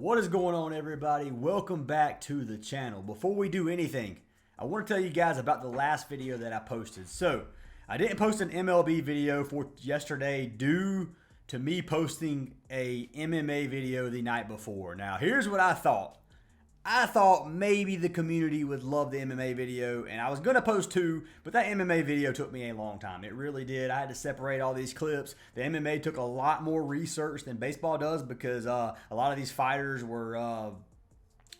What is going on, everybody? Welcome back to the channel. Before we do anything, I want to tell you guys about the last video that I posted. So, I didn't post an MLB video for yesterday due to me posting a MMA video the night before. Now, here's what I thought. I thought maybe the community would love the MMA video, and I was going to post two, but that MMA video took me a long time. It really did. I had to separate all these clips. The MMA took a lot more research than baseball does because a lot of these fighters were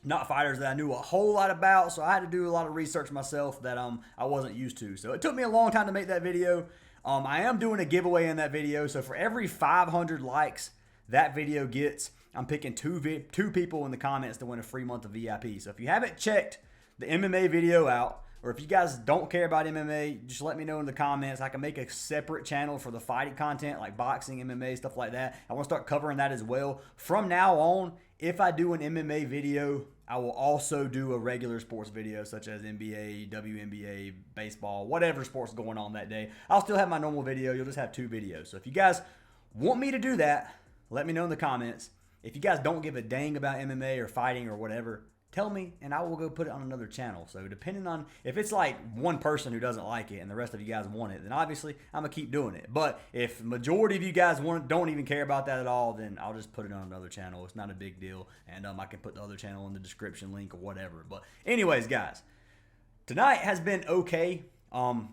not fighters that I knew a whole lot about, so I had to do a lot of research myself that I wasn't used to. So it took me a long time to make that video. I am doing a giveaway in that video, so for every 500 likes that video gets, I'm picking two people in the comments to win a free month of VIP. So if you haven't checked the MMA video out, or if you guys don't care about MMA, just let me know in the comments. I can make a separate channel for the fighting content, like boxing, MMA, stuff like that. I want to start covering that as well. From now on, if I do an MMA video, I will also do a regular sports video, such as NBA, WNBA, baseball, whatever sports going on that day. I'll still have my normal video. You'll just have two videos. So if you guys want me to do that, let me know in the comments. If you guys don't give a dang about MMA or fighting or whatever, tell me and I will go put it on another channel. So depending on, if it's like one person who doesn't like it and the rest of you guys want it, then obviously I'm going to keep doing it. But if majority of you guys don't even care about that at all, then I'll just put it on another channel. It's not a big deal. And I can put the other channel in the description link or whatever. But anyways, guys, tonight has been okay.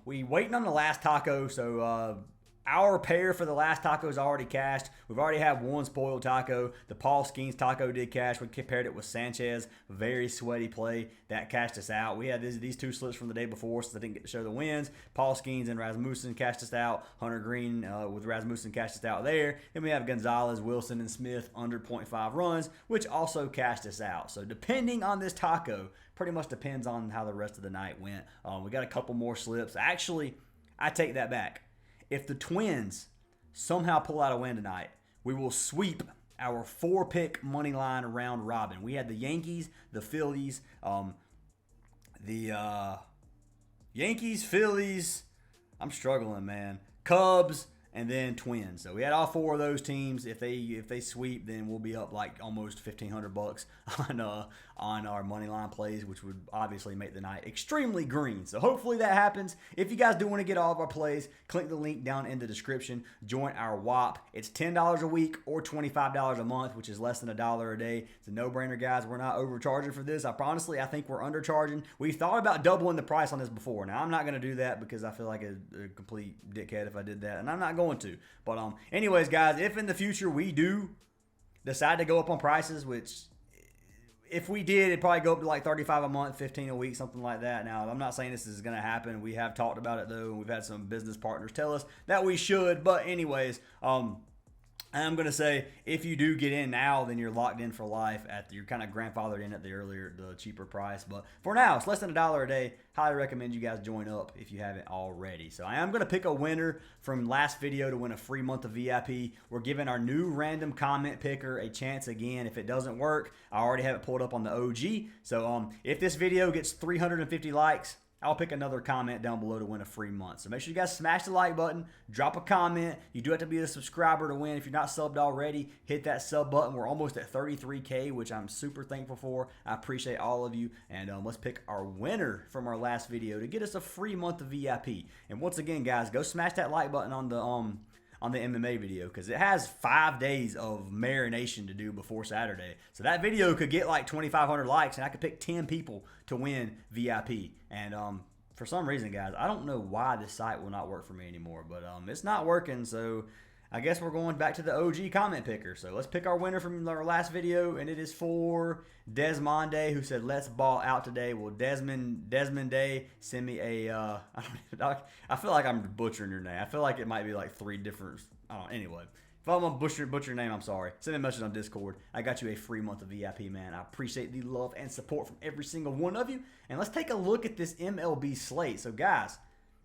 We waiting on the last taco, so our pair for the last taco is already cashed. We've already had one spoiled taco. The Paul Skeens taco did cash. We compared it with Sanchez. Very sweaty play. That cashed us out. We had these two slips from the day before, so I didn't get to show the wins. Paul Skeens and Rasmussen cashed us out. Hunter Green with Rasmussen cashed us out there. Then we have Gonzalez, Wilson, and Smith under 0.5 runs, which also cashed us out. So depending on this taco, pretty much depends on how the rest of the night went. We got a couple more slips. Actually, I take that back. If the Twins somehow pull out a win tonight, we will sweep our 4-pick money line round robin. We had the Yankees, the Phillies, Yankees, Phillies, I'm struggling, man, Cubs, and then Twins. So we had all four of those teams. If they sweep, then we'll be up like almost $1,500 on our money line plays, which would obviously make the night extremely green. So hopefully that happens. If you guys do want to get all of our plays, click the link down in the description. Join our WAP. It's $10 a week or $25 a month, which is less than $1 a day. It's a no-brainer, guys. We're not overcharging for this. I think we're undercharging. We thought about doubling the price on this before. Now I'm not going to do that because I feel like a complete dickhead if I did that, and I'm not going to. But anyways, guys, if in the future we do decide to go up on prices, which if we did, it'd probably go up to like $35 a month, $15 a week, something like that. Now, I'm not saying this is going to happen. We have talked about it, though, and we've had some business partners tell us that we should. But anyways, I'm going to say if you do get in now, then you're locked in for life. You're kind of grandfathered in at the cheaper price. But for now, it's less than $1 a day. Highly recommend you guys join up if you haven't already. So I am going to pick a winner from last video to win a free month of VIP. We're giving our new random comment picker a chance again. If it doesn't work, I already have it pulled up on the OG. So if this video gets 350 likes, I'll pick another comment down below to win a free month. So make sure you guys smash the like button, drop a comment. You do have to be a subscriber to win. If you're not subbed already, hit that sub button. We're almost at 33K, which I'm super thankful for. I appreciate all of you. And let's pick our winner from our last video to get us a free month of VIP. And once again, guys, go smash that like button on the MMA video because it has 5 days of marination to do before Saturday. So that video could get like 2,500 likes and I could pick 10 people to win VIP. And for some reason, guys, I don't know why this site will not work for me anymore, but it's not working. So I guess we're going back to the OG comment picker. So let's pick our winner from our last video, and it is for Desmonde, who said, "Let's ball out today." Well, Desmond Day, send me a, I feel like I'm butchering your name. I feel like it might be like 3 different, anyway. If I'm going to butcher your name, I'm sorry. Send me a message on Discord. I got you a free month of VIP, man. I appreciate the love and support from every single one of you. And let's take a look at this MLB slate. So, guys,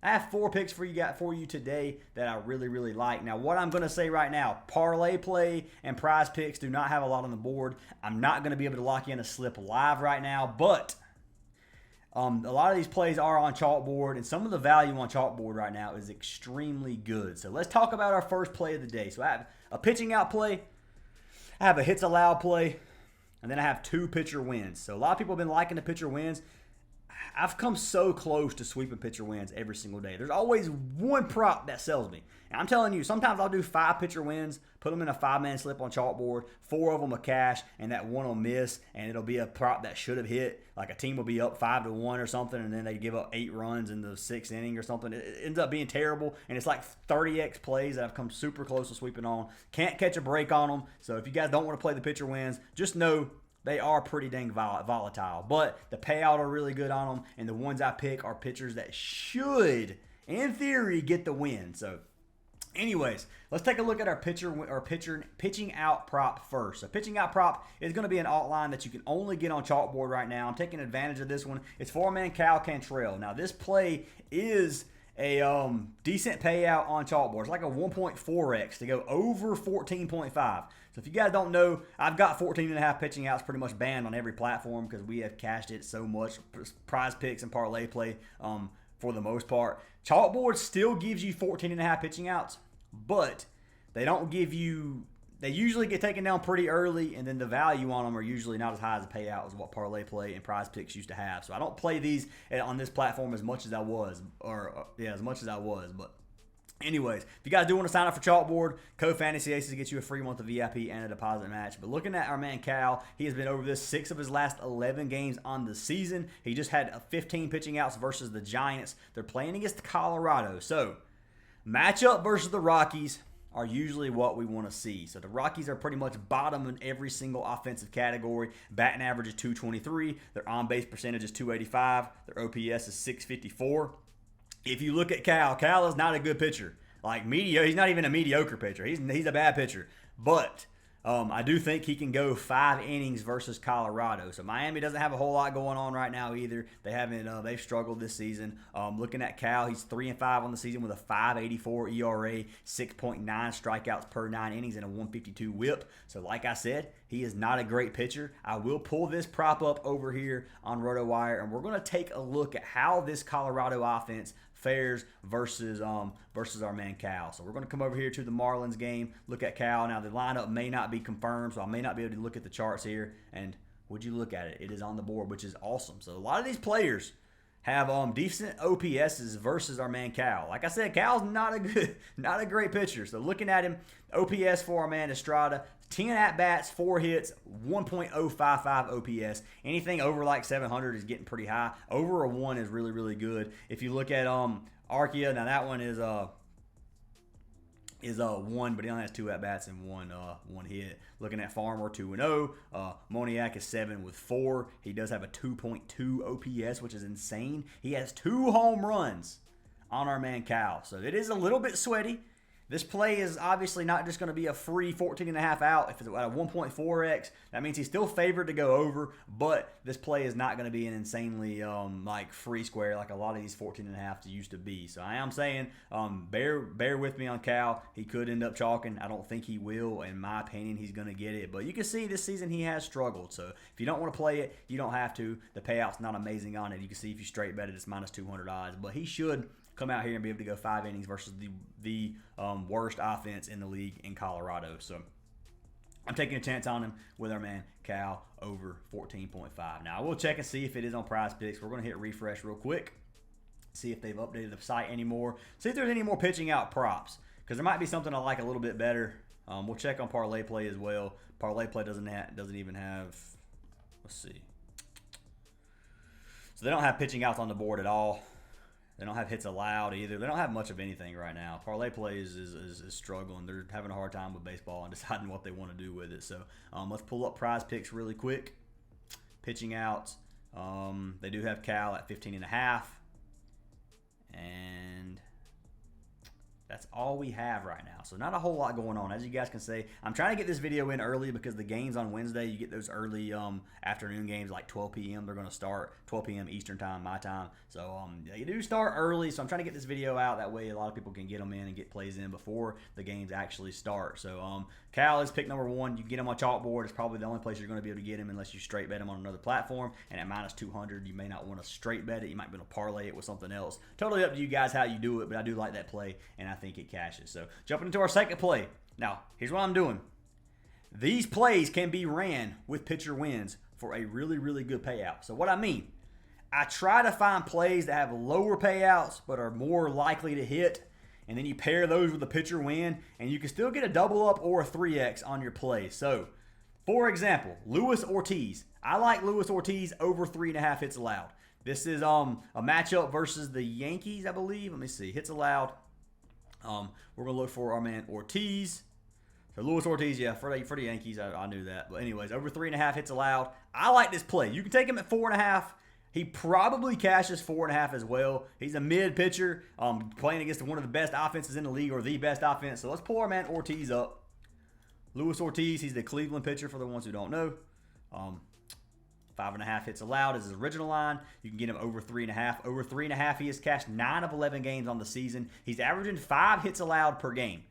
I have 4 picks for you today that I really, really like. Now, what I'm going to say right now, parlay play and prize picks do not have a lot on the board. I'm not going to be able to lock in a slip live right now, but a lot of these plays are on chalkboard, and some of the value on chalkboard right now is extremely good. So let's talk about our first play of the day. So I have a pitching out play. I have a hits allowed play. and then I have 2 pitcher wins. So a lot of people have been liking the pitcher wins. I've come so close to sweeping pitcher wins every single day. There's always one prop that sells me. And I'm telling you, sometimes I'll do 5 pitcher wins, put them in a 5-man slip on chalkboard, 4 of them a cash, and that one will miss, and it'll be a prop that should have hit. Like a team will be up 5-1 or something, and then they give up 8 runs in the 6th inning or something. It ends up being terrible, and it's like 30x plays that I've come super close to sweeping on. Can't catch a break on them. So if you guys don't want to play the pitcher wins, just know they are pretty dang volatile, but the payout are really good on them, and the ones I pick are pitchers that should, in theory, get the win. So, anyways, let's take a look at our pitching out prop first. So, pitching out prop is going to be an alt line that you can only get on chalkboard right now. I'm taking advantage of this one. It's 4-man Cal Cantrell. Now, this play is a decent payout on chalkboard. It's like a 1.4x to go over 14.5. So if you guys don't know, I've got 14.5 pitching outs pretty much banned on every platform because we have cashed it so much. Prizepicks and Parlay play for the most part. Chalkboard still gives you 14.5 pitching outs, but they don't give you. They usually get taken down pretty early, and then the value on them are usually not as high as a payout as what Parlay Play and Prizepicks used to have. So I don't play these on this platform as much as I was, but anyways, if you guys do want to sign up for Chalkboard, code Fantasy Aces gets you a free month of VIP and a deposit match. But looking at our man Cal, he has been over this 6 of his last 11 games on the season. He just had 15 pitching outs versus the Giants. They're playing against Colorado. So, matchup versus the Rockies are usually what we want to see. So the Rockies are pretty much bottom in every single offensive category. Batting average is 223. Their on-base percentage is 285. Their OPS is 654. If you look at Cal is not a good pitcher. He's not even a mediocre pitcher. He's a bad pitcher. But I do think he can go 5 innings versus Colorado. So Miami doesn't have a whole lot going on right now either. They've struggled this season. Looking at Cal, he's 3-5 on the season with a 5.84 ERA, 6.9 strikeouts per 9 innings, and a 152 WHIP. So like I said, he is not a great pitcher. I will pull this prop up over here on RotoWire, and we're going to take a look at how this Colorado offense fares versus our man Cal. So we're going to come over here to the Marlins game, look at Cal. Now the lineup may not be confirmed, so I may not be able to look at the charts here. And would you look at it? It is on the board, which is awesome. So a lot of these players have decent OPSs versus our man Cal. Like I said, Cal's not a great pitcher. So looking at him, OPS for our man Estrada, 10 at-bats, 4 hits, 1.055 OPS. Anything over like 700 is getting pretty high. Over a 1 is really, really good. If you look at Arcia, now that one is 1, but he only has 2 at-bats and one hit. Looking at Farmer, 2-0. Moniak is 7 with 4. He does have a 2.2 OPS, which is insane. He has 2 home runs on our man Cal. So it is a little bit sweaty. This play is obviously not just going to be a free 14.5 out. If it's at a 1.4x, that means he's still favored to go over, but this play is not going to be an insanely free square like a lot of these 14.5s used to be. So I am saying bear with me on Cal. He could end up chalking. I don't think he will. In my opinion, he's going to get it. But you can see this season he has struggled. So if you don't want to play it, you don't have to. The payout's not amazing on it. You can see if you straight bet it, it's minus 200 odds. But he should come out here and be able to go 5 innings versus the worst offense in the league in Colorado. So I'm taking a chance on him with our man Cal over 14.5. Now I will check and see if it is on Prizepicks. We're going to hit refresh real quick, see if they've updated the site anymore, see if there's any more pitching out props, because there might be something I like a little bit better. We'll check on Parlay Play as well. Parlay Play doesn't even have. Let's see. So they don't have pitching outs on the board at all. They don't have hits allowed either. They don't have much of anything right now. Parlay Play is struggling. They're having a hard time with baseball and deciding what they want to do with it. So let's pull up Prizepicks really quick. Pitching outs. They do have Cal at 15.5. And that's all we have right now. So not a whole lot going on. As you guys can see, I'm trying to get this video in early because the games on Wednesday, you get those early afternoon games like 12 p.m. They're going to start 12 p.m. Eastern time, my time. So you do start early. So I'm trying to get this video out. That way a lot of people can get them in and get plays in before the games actually start. So Cal is pick number 1. You can get him on Chalkboard. It's probably the only place you're going to be able to get him unless you straight bet him on another platform. And at minus 200, you may not want to straight bet it. You might be able to parlay it with something else. Totally up to you guys how you do it, but I do like that play, and I think it cashes. So jumping into our second play. Now, here's what I'm doing. these plays can be ran with pitcher wins for a really, really good payout. So what I mean, I try to find plays that have lower payouts but are more likely to hit, and then you pair those with a pitcher win, and you can still get a double up or a 3x on your play. So, for example, Luis Ortiz. I like Luis Ortiz over 3.5 hits allowed. This is a matchup versus the Yankees, I believe. Let me see. Hits allowed. We're going to look for our man Ortiz. So Luis Ortiz, yeah, for the Yankees, I knew that. But anyways, over 3.5 hits allowed. I like this play. You can take him at 4.5. He probably cashes 4.5 as well. He's a mid pitcher, playing against one of the best offenses in the league, or the best offense. So let's pull our man Ortiz up. Luis Ortiz, he's the Cleveland pitcher for the ones who don't know. 5.5 hits allowed is his original line. You can get him over 3.5. Over 3.5, he has cashed 9 of 11 games on the season. He's averaging 5 hits allowed per game.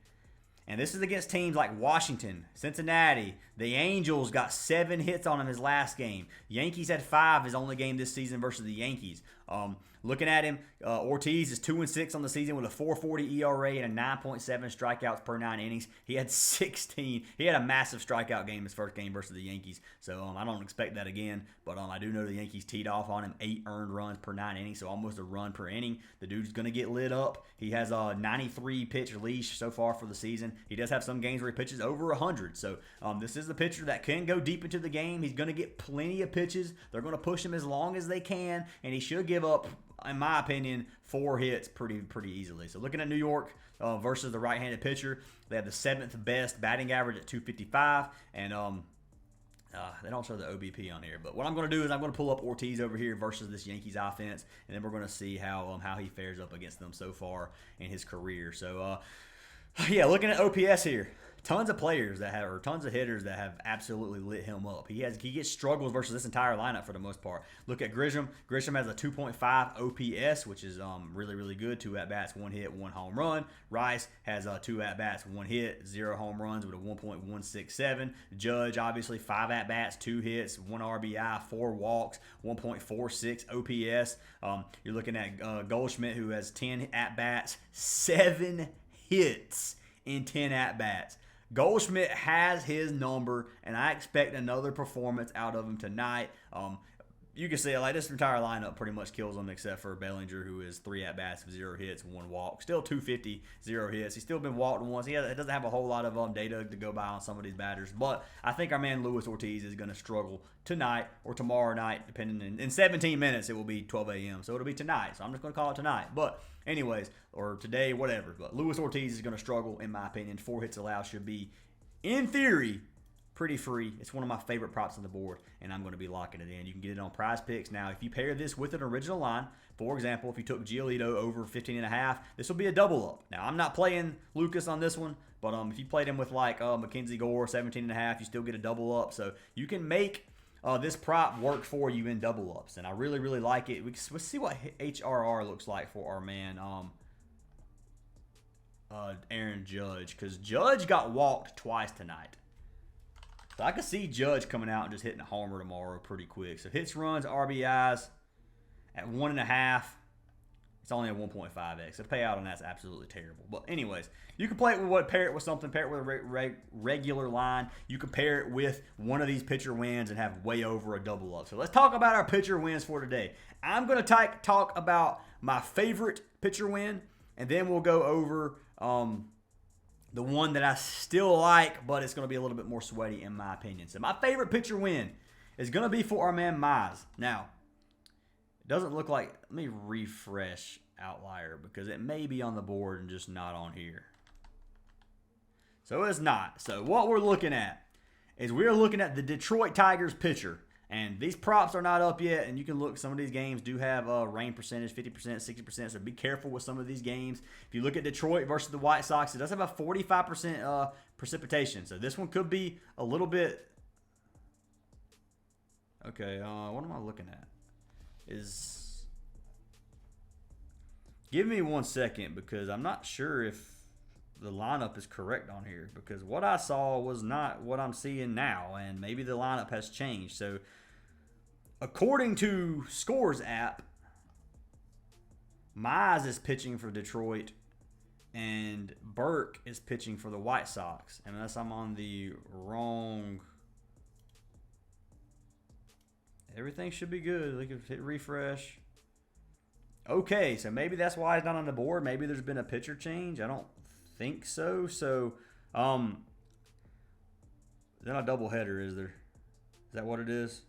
And this is against teams like Washington, Cincinnati. The Angels got 7 hits on him his last game. Yankees had 5 his only game this season versus the Yankees. Looking at him, Ortiz is 2-6 on the season with a 4.40 ERA and a 9.7 strikeouts per 9 innings. He had 16. He had a massive strikeout game his first game versus the Yankees. So I don't expect that again. But I do know the Yankees teed off on him 8 earned runs per 9 innings, so almost a run per inning. The dude's going to get lit up. He has a 93 pitch leash so far for the season. He does have some games where he pitches over 100. So this is the pitcher that can go deep into the game. He's going to get plenty of pitches. They're going to push him as long as they can, and he should give up, in my opinion, 4 hits pretty easily. So looking at New York versus the right-handed pitcher, they have the 7th best batting average at 255, and they don't show the OBP on here. But what I'm going to do is I'm going to pull up Ortiz over here versus this Yankees offense, and then we're going to see how he fares up against them so far in his career. So, yeah, looking at OPS here. Tons of players that have, or tons of hitters that have absolutely lit him up. He gets struggles versus this entire lineup for the most part. Look at Grisham. Grisham has a 2.5 OPS, which is really, really good. 2 at-bats, 1 hit, 1 home run. Rice has 2 at-bats, 1 hit, 0 home runs with a 1.167. Judge, obviously, 5 at-bats, 2 hits, 1 RBI, 4 walks, 1.46 OPS. You're looking at Goldschmidt, who has 10 at-bats, 7 hits in 10 at-bats. Goldschmidt has his number, and I expect another performance out of him tonight. You can see like this entire lineup pretty much kills him except for Bellinger, who is 3 at-bats, 0 hits, 1 walk. Still 250, 0 hits. He's still been walked once. He doesn't have a whole lot of data to go by on some of these batters. But I think our man Luis Ortiz is going to struggle tonight or tomorrow night, depending. In 17 minutes, it will be 12 a.m., so it'll be tonight. So I'm just going to call it tonight. But anyways, or today, whatever. But Luis Ortiz is going to struggle, in my opinion. 4 hits allowed should be, in theory, pretty free. It's one of my favorite props on the board, and I'm going to be locking it in. You can get it on Prizepicks. Now, if you pair this with an original line, for example, if you took Giolito over 15.5, this will be a double up. Now, I'm not playing Lucas on this one, but if you played him with like Mackenzie Gore 17.5, you still get a double up. So you can make this prop work for you in double ups, and I really, really like it. Let's see what HRR looks like for our man Aaron Judge, because Judge got walked twice tonight. So I could see Judge coming out and just hitting a homer tomorrow pretty quick. So hits, runs, RBIs at 1.5. It's only a 1.5x. The payout on that's absolutely terrible. But anyways, you can play it with pair it with something, pair it with a regular line. You can pair it with one of these pitcher wins and have way over a double up. So let's talk about our pitcher wins for today. I'm going to talk about my favorite pitcher win, and then we'll go over the one that I still like, but it's going to be a little bit more sweaty in my opinion. So my favorite pitcher win is going to be for our man Mize. Now, it doesn't look like, let me refresh Outlier because it may be on the board and just not on here. So it's not. So what we're looking at is we're looking at the Detroit Tigers pitcher. And these props are not up yet, and you can look. Some of these games do have rain percentage, 50%, 60%, so be careful with some of these games. If you look at Detroit versus the White Sox, it does have a 45% precipitation. So this one could be a little bit... Okay, what am I looking at? Give me 1 second because I'm not sure if the lineup is correct on here, because what I saw was not what I'm seeing now, and maybe the lineup has changed. So according to Scores app, Mize is pitching for Detroit And Burke is pitching for the White Sox. Unless I'm on the wrong... Everything should be good. Look, hit refresh. Okay, so maybe that's why it's not on the board. Maybe there's been a pitcher change. I don't think so. So, then a doubleheader, is there? Is that what it is?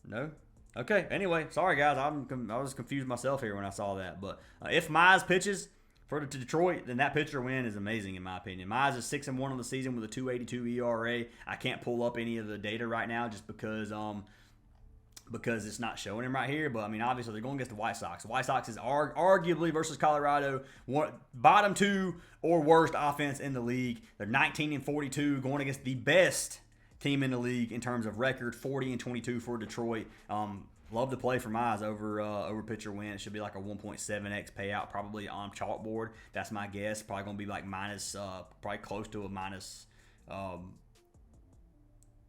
No? Okay, anyway, sorry guys. I was confused myself here when I saw that. But if Mize pitches for Detroit, then that pitcher win is amazing in my opinion. Mize is 6-1 on the season with a 2.82 ERA. I can't pull up any of the data right now just because it's not showing him right here. But, I mean, obviously, they're going against the White Sox. The White Sox is arguably versus Colorado, bottom 2 or worst offense in the league. They're 19-42 going against the best team in the league in terms of record, 40-22 for Detroit. Love to play for Mize over pitcher win. It should be like a 1.7x payout probably on chalkboard. That's my guess. Probably going to be like probably close to a minus...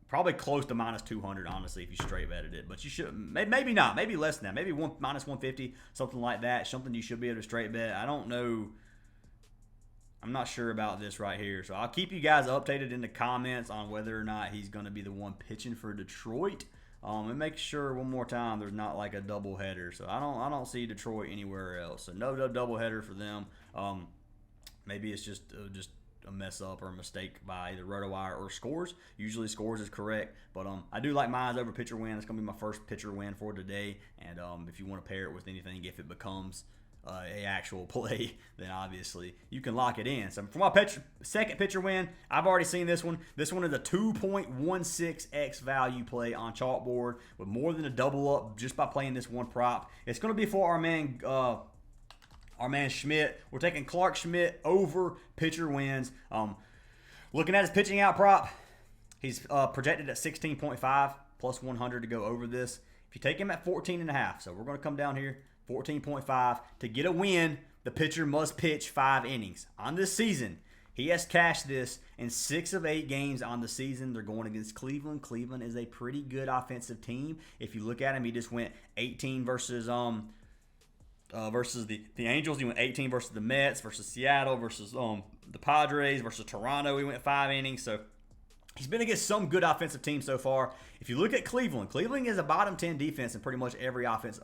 Probably close to minus 200, honestly, if you straight betted it. But you should, maybe not. Maybe less than that. Maybe minus 150, something like that. Something you should be able to straight bet. I don't know. I'm not sure about this right here. So I'll keep you guys updated in the comments on whether or not he's going to be the one pitching for Detroit. And make sure one more time there's not like a doubleheader. So I don't see Detroit anywhere else. So no doubleheader for them. Maybe it's just a mess up or a mistake by either RotoWire or Scores. Usually Scores is correct, but I do like Mize over pitcher win. It's going to be my first pitcher win for today, and if you want to pair it with anything, if it becomes a actual play, then obviously you can lock it in. So for my second pitcher win, I've already seen this one. This one is a 2.16x value play on chalkboard with more than a double up just by playing this one prop. It's going to be for our man Schmidt. We're taking Clark Schmidt over pitcher wins. Looking at his pitching out prop, he's projected at 16.5 plus 100 to go over this. If you take him at 14.5, so we're going to come down here, 14.5. To get a win, the pitcher must pitch 5 innings. On this season, he has cashed this in 6 of 8 games on the season. They're going against Cleveland. Cleveland is a pretty good offensive team. If you look at him, he just went 18 versus the Angels. He went 18 versus the Mets, versus Seattle, versus the Padres, versus Toronto. He went 5 innings. So he's been against some good offensive teams so far. If you look at Cleveland is a bottom 10 defense in pretty much every offense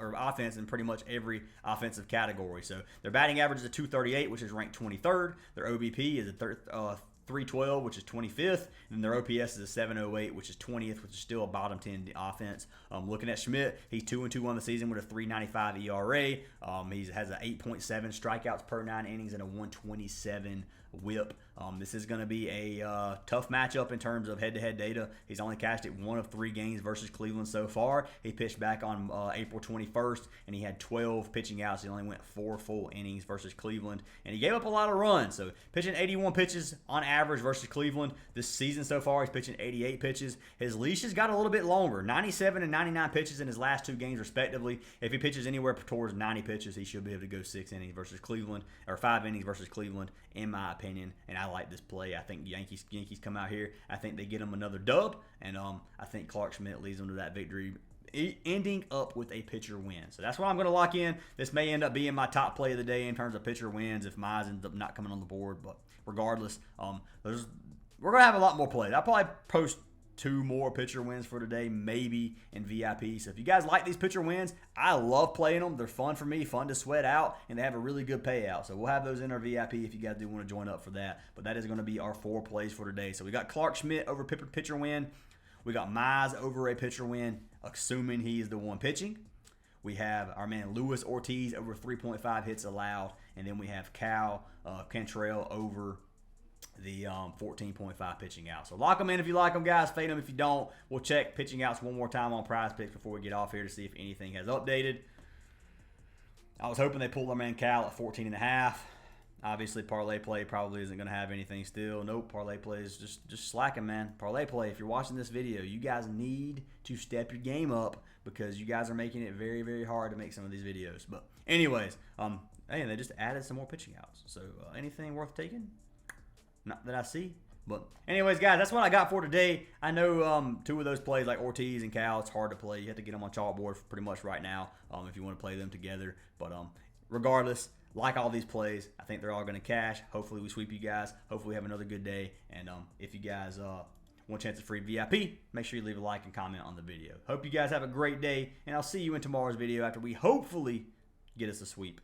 in pretty much every offensive category. So their batting average is a 238, which is ranked 23rd. Their OBP is a 312, which is 25th, and their OPS is a 708, which is 20th, which is still a bottom 10 offense. Looking at Schmidt, he's 2-2 on the season with a 3.95 ERA. He has an 8.7 strikeouts per 9 innings and a 127 whip. This is going to be a tough matchup in terms of head-to-head data. He's only cashed it 1 of 3 games versus Cleveland so far. He pitched back on April 21st, and he had 12 pitching outs. He only went 4 full innings versus Cleveland, and he gave up a lot of runs. So pitching 81 pitches on average versus Cleveland. This season so far, he's pitching 88 pitches. His leash has got a little bit longer, 97 and 99 pitches in his last 2 games respectively. If he pitches anywhere towards 90 pitches, he should be able to go 6 innings versus Cleveland, or 5 innings versus Cleveland, in my opinion. And I like this play. I think Yankees come out here. I think they get him another dub, and I think Clark Schmidt leads them to that victory, ending up with a pitcher win. So that's what I'm going to lock in. This may end up being my top play of the day in terms of pitcher wins if Mize ends up not coming on the board. But regardless, we're going to have a lot more plays. I'll probably post 2 more pitcher wins for today, maybe in VIP. So if you guys like these pitcher wins, I love playing them. They're fun for me, fun to sweat out, and they have a really good payout. So we'll have those in our VIP if you guys do want to join up for that. But that is going to be our 4 plays for today. So we got Clark Schmidt over pitcher win. We got Mize over a pitcher win, assuming he is the one pitching. We have our man Luis Ortiz over 3.5 hits allowed. And then we have Cal Cantrell over the 14.5 pitching out. So lock them in if you like them, guys. Fade them if you don't. We'll check pitching outs one more time on Prizepicks before we get off here to see if anything has updated. I was hoping they pulled our man Cal at 14.5. Obviously, Parlay Play probably isn't going to have anything still. Nope, Parlay Play is just slacking, man. Parlay Play, if you're watching this video, you guys need to step your game up because you guys are making it very, very hard to make some of these videos. But anyways, hey, they just added some more pitching outs. So anything worth taking? Not that I see. But anyways, guys, that's what I got for today. I know 2 of those plays like Ortiz and Cal, it's hard to play. You have to get them on chalkboard pretty much right now if you want to play them together. But regardless, like all these plays, I think they're all going to cash. Hopefully we sweep you guys. Hopefully we have another good day. And if you guys want a chance of free VIP, make sure you leave a like and comment on the video. Hope you guys have a great day, and I'll see you in tomorrow's video after we hopefully get us a sweep.